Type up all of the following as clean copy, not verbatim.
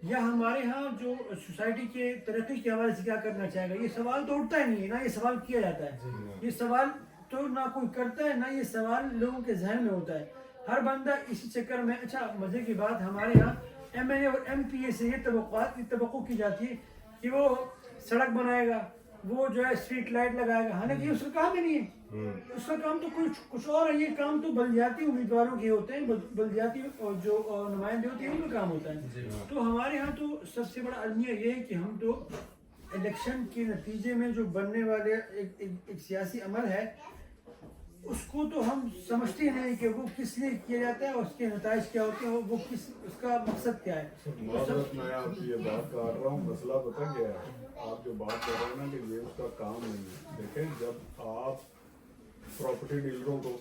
یا ہمارے ہاں جو سوسائٹی کے ترقی کے حوالے سے کیا کرنا چاہے گا، یہ سوال تو اٹھتا ہی نہیں ہے، نہ یہ سوال کیا جاتا ہے. یہ سوال تو نہ کوئی کرتا ہے، نہ یہ سوال لوگوں کے ذہن میں ہوتا ہے. ہر بندہ اسی چکر میں. اچھا مزے کی بات، ہمارے یہاں ایم این اے اور ایم پی اے سے یہ توقع کی جاتی ہے کہ وہ سڑک بنائے گا، وہ جو ہے اسٹریٹ لائٹ لگائے گا، حالانکہ اس کا کام ہی نہیں ہے. اس کا کام تو کچھ اور ہے. یہ کام تو بلدیاتی امیدواروں کے ہوتے ہیں، بلدیاتی جو نمائندے ہوتے ہیں ان کا کام ہوتا ہے. تو ہمارے ہاں تو سب سے بڑا المیہ یہ ہے کہ ہم تو الیکشن کے نتیجے میں جو بننے والے ایک سیاسی عمل ہے، اس کو تو ہم سمجھتے ہی نہیں کہ وہ کس لیے کیا جاتا ہے اور اس کے نتائج کیا ہوتے ہیں، وہ اس کا مقصد کیا ہے. معذرت میں آپ کی یہ بات کر رہا ہوں، مسئلہ پتہ کیا ہے؟ آپ جو بات کر رہے ہیں نا کہ یہ اس کا کام نہیں ہے. دیکھیں جب آپ پراپرٹی ڈیلروں کو،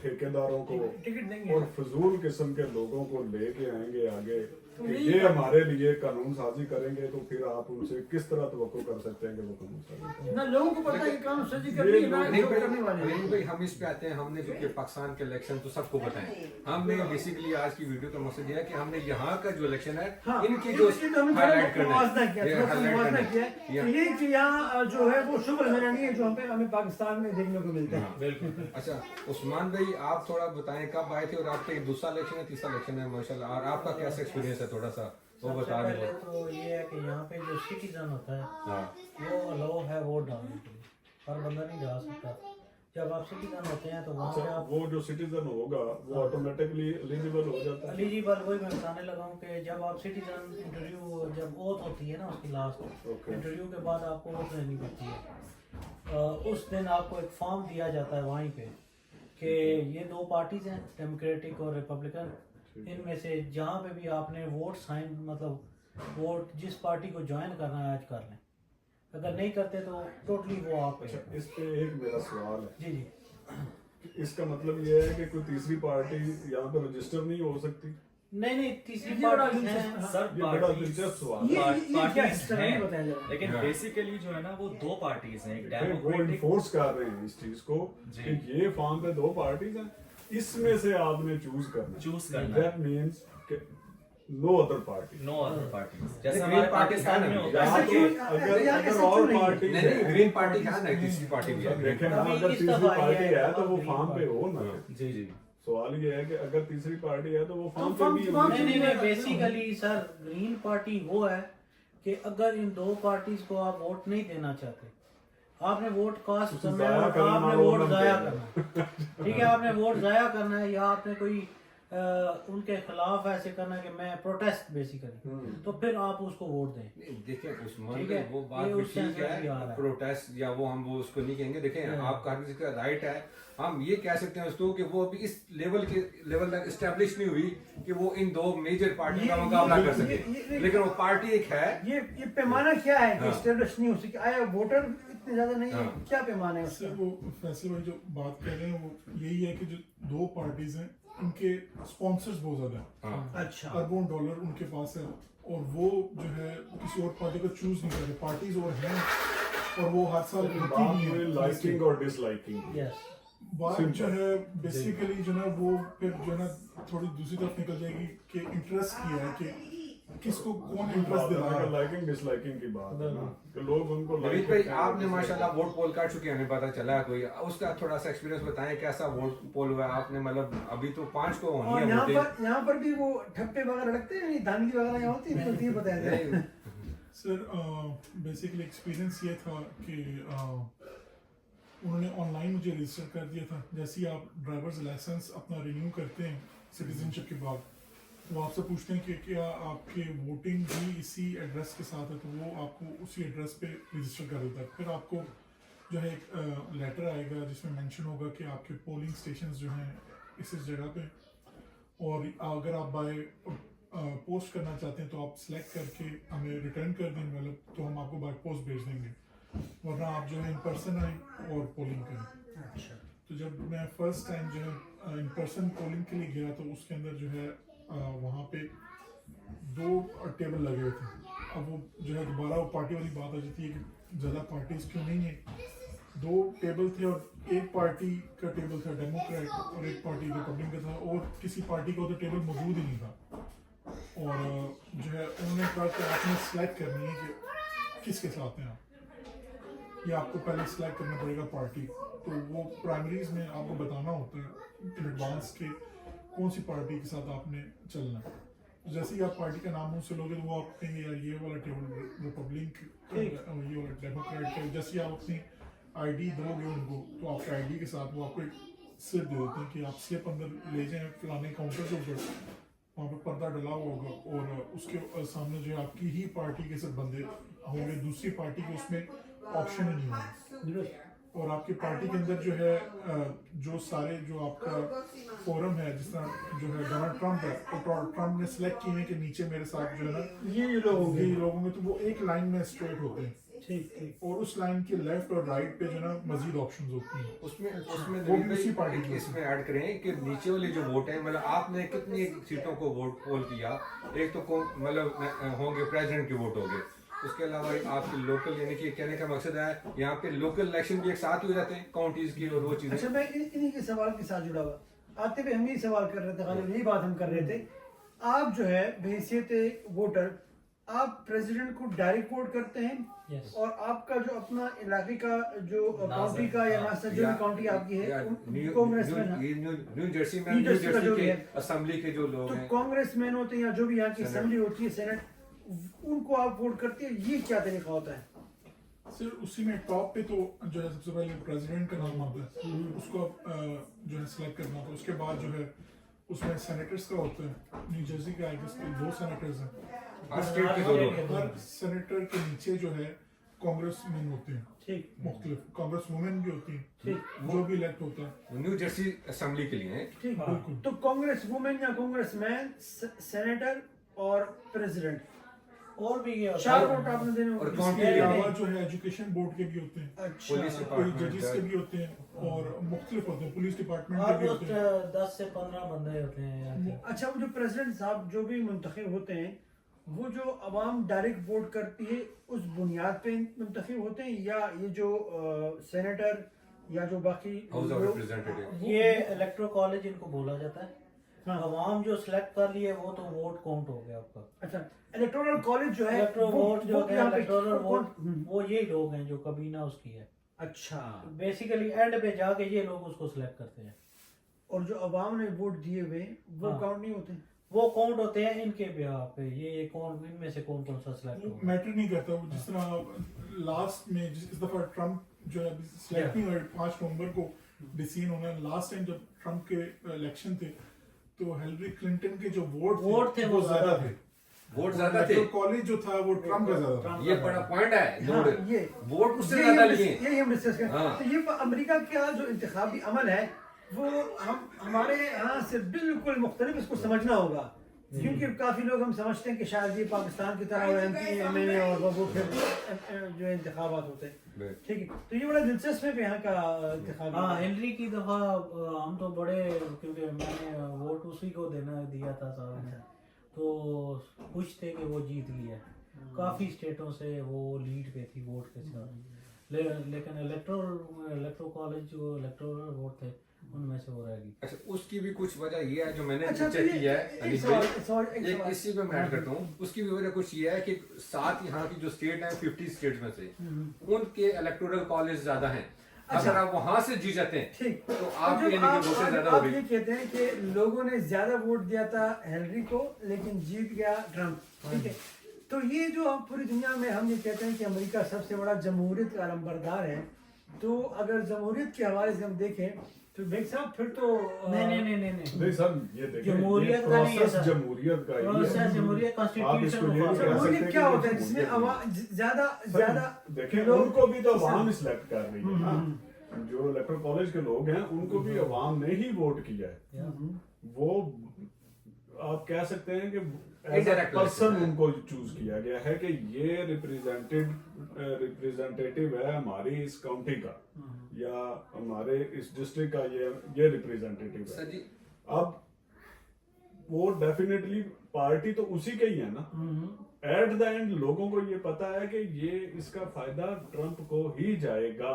ٹھیکیداروں کو ٹکٹ دیں گے اور فضول قسم کے لوگوں کو لے کے آئیں گے آگے کہ یہ ہمارے لیے قانون سازی کریں گے، تو پھر آپ ان سے کس طرح توقع کر سکتے ہیں کہ وہ قانون سازی کریں؟ نہ لوگوں کو پتہ ہے کہ قانون سازی کرنی ہے، نہ جو کرنے والے ہیں. بھائی ہم اس پہ آتے ہیں. ہم نے جو کہ پاکستان کے الیکشن تو سب کو بتائیں. ہم نے بیسیکلی آج کی ویڈیو کا مقصد یہ ہے کہ ہم نے یہاں کا جو الیکشن ہے ان کی جو ہائی لائٹ کرنا ہے. یہ کہ یہاں جو ہے وہ شغل میرا نہیں ہے جو ہمیں پاکستان میں دیکھنے کو ملتا ہے. بالکل. اچھا عثمان بھائی آپ تھوڑا بتائیں کب آئے تھے اور آپ کا یہ دوسرا الیکشن ہے تیسرا الیکشن ہے ماشاء اللہ، اور آپ کا کیسا ایکسپیرینس ہے تھوڑا سا وہ بتا دیں. پہلے تو یہ ہے کہ یہاں پہ جو سٹیزن ہوتا ہے وہ الاؤ ہے ووٹ ڈالنے کے لیے، ہر بندہ نہیں ڈال سکتا. جب آپ سٹیزن ہوتے ہیں تو وہاں پہ آپ وہ جو سٹیزن ہوگا وہ آٹومیٹکلی ایلیجیبل ہو جاتا ہے. ایلیجیبل، وہی میں بتانے لگا ہوں کہ جب آپ سٹیزن انٹرویو جب اوتھ ہوتی ہے نا اس کی لاسٹ انٹرویو کے بعد آپ کو اوتھ دینی پڑتی ہے. اس دن آپ کو ایک فارم دیا جاتا ہے وہیں پہ کہ یہ دو پارٹیز ہیں ڈیموکریٹک اور ریپبلکن، ان میں سے جہاں پہ بھی آپ نے ووٹ سائن مطلب ووٹ جس پارٹی کو جوائن کرنا ہے آج کر لیں، اگر نہیں کرتے تو ٹوٹلی وہ آپ پہ. اس پہ ایک میرا سوال ہے. جی جی، اس کا مطلب یہ ہے کہ کوئی تیسری پارٹی یہاں پہ رجسٹر نہیں ہو سکتی؟ نہیں تیسری پارٹی ہیں سر. یہ بڑا دلچسپ سوال ہے. پارٹیز ہیں لیکن بیسیکلی جو ہے نا وہ دو پارٹیز ہیں، ایک وہ ڈیموکریٹک. انفورس کر رہے ہیں اس چیز کو کہ یہ فارم پہ دو پارٹیز ہیں، اس میں سے آپ نے چوز کرنا. دیٹ مینس کہ no other party. No other parties جیسے ہمارے پاکستان میں ہوتا یہاں ہے. اگر اور پارٹی نہیں گرین پارٹی ہے نا تیسری پارٹی بھی ہے. دیکھیں نا اگر تیسری پارٹی ہے تو وہ فارم پہ ہو نا. جی جی، سوال یہ ہے کہ اگر تیسری پارٹی ہے تو وہ فارم پہ بھی نہیں بیسیکلی سر گرین پارٹی وہ ہے کہ اگر ان دو پارٹیز کو آپ ووٹ نہیں دینا چاہتے، آپ نے ووٹ کاسٹ کرنا ہے اور آپ نے ووٹ ضائع کرنا ہے. ٹھیک ہے، آپ نے ووٹ ضائع کرنا ہے یا آپ نے کوئی ان کے خلاف ایسے کرنا ہے کہ میں پروٹیسٹ بیسیکلی، تو پھر آپ اس کو ووٹ دیں. دیکھیں عثمان بھائی وہ بات بھی ٹھیک ہے، پروٹیسٹ یا وہ ہم وہ اس کو نہیں کہیں گے. دیکھیں آپ کا ہر کسی کا رائٹ ہے. ہم یہ کہہ سکتے ہیں اس کو کہ وہ ابھی اس لیول تک اسٹیبلش نہیں ہوئی کہ وہ ان دو میجر پارٹیوں کا مقابلہ کر سکے، لیکن وہ پارٹی ایک ہے. یہ پیمانہ کیا ہے کہ اسٹیبلش نہیں ہو سکے؟ آیا ووٹر اتنے زیادہ نہیں ہے؟ کیا پیمانہ ہے اس کا؟ وہ فیصل بھائی جو بات کر رہے ہیں وہ یہی ہے کہ جو دو پارٹیز ہیں ان کے اسپانسرز بہت زیادہ ہیں. اچھا، اربوں ڈالر ان کے پاس ہے اور وہ جو ہے کسی اور پارٹی کو چوز نہیں کرتے. پارٹیز اور ہیں اور وہ ہر سال لائکنگ اور ڈس لائکنگ. بات جو ہے بیسیکلی جو ہے وہ پھر جو ہے نا تھوڑی دوسری طرف نکل جائے گی کہ انٹرسٹ کیا ہے کہ کس کو کون انٹرسٹ دے رہا ہے. لائکنگ ڈس لائکنگ کی بات ہے نا کہ لوگ ان کو نوید بھائی آپ نے ماشاءاللہ ووٹ پول کر چکے ہیں، ہمیں پتہ چلا ہے. کوئی اس کا تھوڑا سا ایکسپیرینس بتائیں کیسا ووٹ پول ہوا ہے آپ نے؟ مطلب ابھی تو 5 کو ہونی ہے ووٹنگ. یہاں پر بھی وہ ٹھپے وغیرہ لگتے ہیں، دھاندلی وغیرہ یہاں ہوتی ہے، تو بتایا جائے. سر بیسیکلی ایکسپیرینس یہ تھا کہ انہوں نے آن لائن مجھے رجسٹر کر دیا تھا. جیسے ہی آپ ڈرائیورز لائسنس اپنا رینیو کرتے ہیں سٹیزن شپ کے بعد، وہ آپ سے پوچھتے ہیں کہ کیا آپ کے ووٹنگ بھی اسی ایڈریس کے ساتھ ہے، تو وہ آپ کو اسی ایڈریس پہ رجسٹر کر دیتا ہے. پھر آپ کو جو ہے ایک لیٹر آئے گا جس میں مینشن ہوگا کہ آپ کے پولنگ اسٹیشنز جو ہیں اس جگہ پہ، اور اگر آپ بائی پوسٹ کرنا چاہتے ہیں تو آپ سلیکٹ کر کے ہمیں ریٹرن کر دیں گے، تو ہم آپ کو بائی پوسٹ بھیج دیں گے، ورنہ آپ جو ہے ان پرسن آئیں اور پولنگ کریں. تو جب میں فرسٹ ٹائم جو ہے ان پرسن پولنگ کے لیے گیا تو اس کے اندر جو ہے وہاں پہ 2 ٹیبل لگے ہوئے تھے. اب وہ جو ہے دوبارہ وہ پارٹی والی بات آ جاتی ہے کہ زیادہ پارٹیز کیوں نہیں ہیں. 2 ٹیبل تھے اور ایک پارٹی کا ٹیبل تھا ڈیموکریٹ اور ایک پارٹی ریپبلکن کا تھا، اور کسی پارٹی کا تو ٹیبل موجود ہی نہیں تھا. اور جو ہے انہوں نے کہا کہ آپ نے سلیکٹ کرنی ہے کہ کس کے ساتھ ہیں آپ، یا آپ کو پہلے سلیکٹ کرنا پڑے گا پارٹی. تو وہ پرائمریز میں آپ کو بتانا ہوتا ہے ان ایڈوانس کہ کون سی پارٹی کے ساتھ آپ نے چلنا ہے. جیسے ہی آپ پارٹی کا نام منہ سے لوگے تو وہ آپ کہیں گے یار یہ والا ٹیبل ریپبلک یہ والا ڈیموکریٹ ہے. جیسے آپ اپنی آئی ڈی دو گے ان کو تو آپ کے آئی ڈی کے ساتھ وہ آپ کو ایک سلپ دے دیتے ہیں کہ آپ سلپ اندر لے جائیں فلانے کاؤنٹر کے اوپر، وہاں پہ پردہ ڈلا ہوا ہوگا اور اس کے سامنے جو ہے آپ کی ہی پارٹی کے سب بندے ہوں گے، دوسری پارٹی کے اس میں آپشن ہی نہیں ہوگا. اور آپ کی پارٹی کے اندر جو ہے جو سارے جو آپ کا فورم ہے، جس طرح جو ہے ڈونلڈ ٹرمپ ہے، تو ٹرمپ نے سلیکٹ کیے ہیں کہ نیچے میرے ساتھ جو ہے نا یہ لوگ یہ لوگوں میں، تو وہ ایک لائن میں اسٹریٹ ہوتے ہیں. اور اس لائن کے لیفٹ اور رائٹ پہ جو ہے نا مزید آپشنز ہوتی ہیں. اس میں وہ بھی اسی پارٹی کی اس میں ایڈ کریں کہ نیچے والی جو ووٹ ہے، مطلب آپ نے کتنی سیٹوں کو ووٹ پول کیا، ایک تو مطلب ہوں گے پریزیڈنٹ کے ووٹ ہوں گے، اس کے علاوہ آپ کے لوکل، یعنی کہ کہنے کا مقصد ہے یہاں پہ لوکل الیکشن بھی ایک ساتھ ہو جاتے ہیں کاؤنٹیز کی اور وہ چیزیں. اچھا، میں انہی کے سوال کے ساتھ جڑا ہوا آتے ہوئے ہم یہی سوال کر رہے تھے، غالب یہی بات ہم کر رہے تھے. آپ جو ہے بحیثیت ووٹر آپ پریزیڈنٹ کو ڈائریکٹ ووٹ کرتے ہیں، اور آپ کا جو اپنا علاقے کا جو کاؤنٹی کا یا ناصر جو بھی کاؤنٹی آپ کی ہے کانگریس مین، نیو جرسی میں نیو جرسی کے اسمبلی کے جو لوگ تو ہیں، کانگریس مین ہوتے ہیں یا جو بھی یہاں کی اسمبلی ہوتی ہے سینٹ، ان کو آپ ووٹ کرتے ہیں. یہ کیا طریقہ ہوتا ہے؟ سر اسی میں ٹاپ پہ تو جو ہے سب سے پہلے پریزیڈنٹ کا نام آتا ہے، اس کو جو ہے سلیکٹ کرنا ہوتا ہے. اس کے بعد جو ہے اس میں سینیٹرز کا ہوتا ہے. نیو جرسی کے آئی گیس 2 سینیٹرز ہیں، ہر اسٹیٹ کے دو دو. ہر سینیٹر کے نیچے جو ہے کانگریس مین ہوتے ہیں، مختلف کانگریس وومن بھی ہوتی ہیں، جو بھی الیکٹ ہوتا ہے. نیو جرسی اسمبلی کے لیے ہیں. ٹھیک، تو کانگریس وومن یا کانگریس مین، سینیٹر اور پریزیڈنٹ، اور بھی یہ چار ووٹ آپ نے دینے اور ہوتے اس ہیں. کے علاوہ جو ہے ایجوکیشن بورڈ کے بھی ہوتے ہیں، پولیس اچھا، کوئی ججز کے بھی ہوتے ہیں اور مختلف ہوتے ہیں، پولیس ڈپارٹمنٹ کے بھی ہوتے ہیں. 10 سے 15 بندے ہوتے ہیں. اچھا، وہ جو پریزیڈنٹ صاحب جو بھی منتخب ہوتے ہیں، وہ جو عوام ڈائریکٹ ووٹ کرتی ہے اس بنیاد پہ منتخب ہوتے ہیں، یا یہ جو سینیٹر یا جو باقی ہاؤس آف ریپرزینٹیٹیو، یہ الیکٹرو کالج ان کو بولا جاتا ہے. عوام جو سلیکٹ کر لیے وہ تو ووٹ کاؤنٹ ہو گیا آپ کا. اچھا، الیکٹورل کالج جو ہے الیکٹرو ووٹ جو ہے یہاں پہ الیکٹورل ووٹ وہ یہی لوگ ہیں جو کابینہ اس کی ہے. اچھا، بیسیکلی اینڈ پہ جا کے یہ لوگ اس کو سلیکٹ کرتے ہیں. اور جو عوام نے ووٹ دیے ہوئے وہ کاؤنٹ نہیں ہوتے؟ وہ کاؤنٹ ہوتے ہیں ان کے بیہاف پہ، یہ کون ان میں سے کون کون سا سلیکٹ وہ ہوگا. میٹر نہیں کرتا. وہ جس طرح لاسٹ میں اس دفعہ ٹرمپ جو ہے سلیکٹ نہیں ہوئے، 5 نومبر کو ڈیسیژن ہونا ہے. لاسٹ ٹائم جب ٹرمپ کے الیکشن تھے تو ہیلری کلنٹن کے جو ووٹ تھے وہ زیادہ تھے. ووٹ زیادہ تھے. کالج جو تھا وہ ٹرمپ کا زیادہ تھا. یہ بڑا پوائنٹ ہے، یہ ووٹ اس سے زیادہ لیے. یہی ہم ڈسکس کریں. تو یہ امریکہ کا جو انتخابی عمل ہے وہ ہمارے یہاں سے بالکل مختلف، اس کو سمجھنا ہوگا. کیونکہ کافی لوگ ہم سمجھتے ہیں کہ شاید یہ پاکستان کی طرح ایم پی ایم این اے اور وہ پھر جو انتخابات ہوتے ہیں. ٹھیک ہے، تو یہ بڑا دلچسپ ہے یہاں کا انتخاب. ہاں، ہنری کی دفعہ ہم تو بڑے، کیونکہ میں نے ووٹ اسی کو دیا تھا صاحب نے، تو خوش تھے کہ وہ جیت گیا. کافی اسٹیٹوں سے وہ لیڈ پہ تھی ووٹ کے ساتھ، لیکن الیکٹرو کالج جو الیکٹورل ووٹ تھے ان میں سے وہ رہ گئی. اچھا، اس کی بھی کچھ وجہ یہ ہے جو میں نے اچھا، چیک کیا ہے، ایک اسی پہ میں ایڈ کرتا ہوں. اس کی بھی وجہ کچھ یہ ہے کہ 7 یہاں کی جو اسٹیٹ ہیں 50 اسٹیٹس میں سے ان کے الیکٹورل کالج زیادہ ہیں. اگر آپ وہاں سے جی جاتے ہیں ٹھیک، تو آپ کے یعنی کہ ووٹیں زیادہ ہو آپ گئی. یہ کہتے ہیں کہ لوگوں نے زیادہ ووٹ دیا تھا ہیلری کو لیکن جیت گیا ٹرمپ. ٹھیک ہے، تو یہ جو ہم پوری دنیا میں ہم یہ کہتے ہیں کہ امریکہ سب سے بڑا جمہوریت کا علمبردار ہے، تو اگر جمہوریت کے حوالے سے ہم دیکھیں تو بیگ صاحب پھر تو نہیں سر، یہ دیکھیں جمہوریت کا نہیں ہے سر. جمہوریت کا جمہوریت کانسٹیٹیوشن جمہوریت کیا ہوتا ہے جس میں زیادہ دیکھیں ان کو بھی تو عوام سلیکٹ کر رہی ہے نا. جو الیکٹرل کالج کے لوگ ہیں ان کو بھی عوام نے ہی ووٹ کیا ہے. وہ آپ کہہ سکتے ہیں کہ پرسن ان کو چوز کیا گیا ہے کہ یہ ریپریزنٹیٹیو ہے ہماری اس کاؤنٹی کا یا ہمارے اس ڈسٹرکٹ کا، یہ ریپریزنٹیٹیو ہے. اب وہ ڈیفینیٹلی پارٹی تو اسی کا ہی ہے نا. ایٹ دا اینڈ لوگوں کو یہ پتا ہے کہ یہ اس کا فائدہ ٹرمپ کو ہی جائے گا.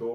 2,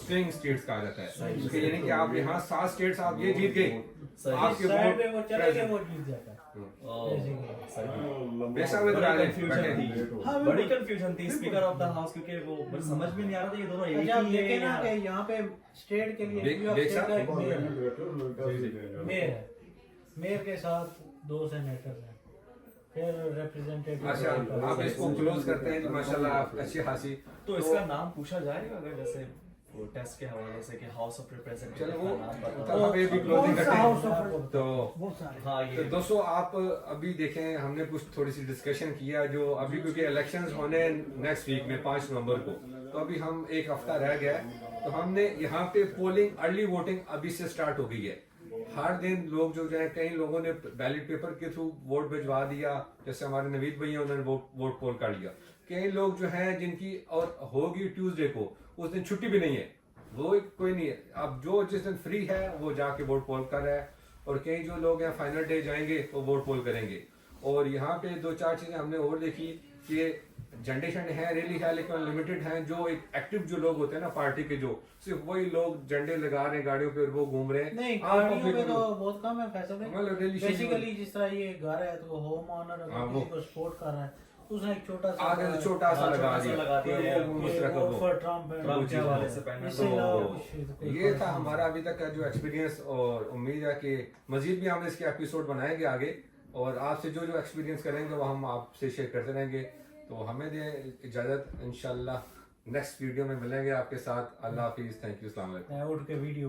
سوئنگ اسٹیٹس کہا جاتا ہے کہ یعنی کہ آپ یہاں 7 اسٹیٹس آپ یہ جیت گئے آپ کے سائڈ ووٹ پہ وہ چلے گئے وہ جیت جاتا ہے ویسا میں بڑی کنفیوژن تھی بڑی کنفیوژن تھی اسپیکر آف دا ہاؤس کیونکہ وہ مجھے سمجھ میں نہیں آ رہا تھا یہ دونوں ایک اچھا آپ ہی دیکھیں نا ہے کہ یہاں پہ اسٹیٹ کے لیے میئر کے ساتھ 2 سینیٹر ہیں پھر ریپریزنٹیٹیو اچھا آپ اس کو کلوز کرتے ہیں ماشاءاللہ آپ اچھی خاصی تو اس کا نام پوچھا جائے گا اگر جیسے وہ ٹیسٹ کے حوالے سے کہ ہاؤس آف ریپریزنٹیٹیو چلو وہ کا نام بتا تب ہمیں بھی کلوزنگ کرتے ہیں تو بہت سارے ہاں تو یہ دوستو آپ ابھی دیکھیں ہم نے کچھ تھوڑی سی ڈسکشن کیا جو ابھی کیونکہ الیکشنز ہونے نیکسٹ ویک میں 5 نومبر کو تو ابھی ہم ایک ہفتہ رہ گیا ہے تو ہم نے یہاں پہ پولنگ ارلی ووٹنگ ابھی سے سٹارٹ ہو گئی ہے ہر دن لوگ جو ہیں کئی لوگوں نے بیلٹ پیپر کے تھرو ووٹ بھجوا دیا جیسے ہمارے نوید بھائی ہیں انہوں نے ووٹ پول کر لیا کئی لوگ جو ہیں جن کی اور ہوگی ٹیوزڈے کو اس دن چھٹی بھی نہیں ہے وہ کوئی نہیں ہے اب جو جس دن فری ہے وہ جا کے ووٹ پول کر رہا ہے اور کئی جو لوگ ہیں فائنل ڈے جائیں گے وہ ووٹ پول کریں گے اور یہاں پہ 2-4 چیزیں ہم نے اور دیکھی کہ جھنڈے شنڈے ہیں ریلی ہے لیکن لمیٹڈ ہیں جو ایک ایکٹیو جو لوگ ہوتے ہیں نا پارٹی کے جو صرف وہی لوگ جھنڈے لگا رہے ہیں گاڑیوں پہ اور وہ گھوم رہے ہیں نہیں گاڑیوں پہ تو بہت کم ہے فیصل بیسیکلی جس طرح یہ گھر ہے تو ہوم آنر اگر کسی کو سپورٹ کر رہا ہے اس نے ایک چھوٹا سا لگا دیا ٹرمپ کے حوالے سے پہننا یہ تھا ہمارا ابھی تک کا جو ایکسپیرینس اور امید ہے کہ مزید بھی ہم اس کے ایپیسوڈ بنائیں گے آگے اور آپ سے جو ایکسپیرینس کریں گے وہ ہم آپ سے شیئر کرتے رہیں گے تو ہمیں دیں اجازت انشاءاللہ نیکسٹ ویڈیو میں ملیں گے آپ کے ساتھ اللہ حافظ تھینک یو السلام علیکم اٹھ کے ویڈیو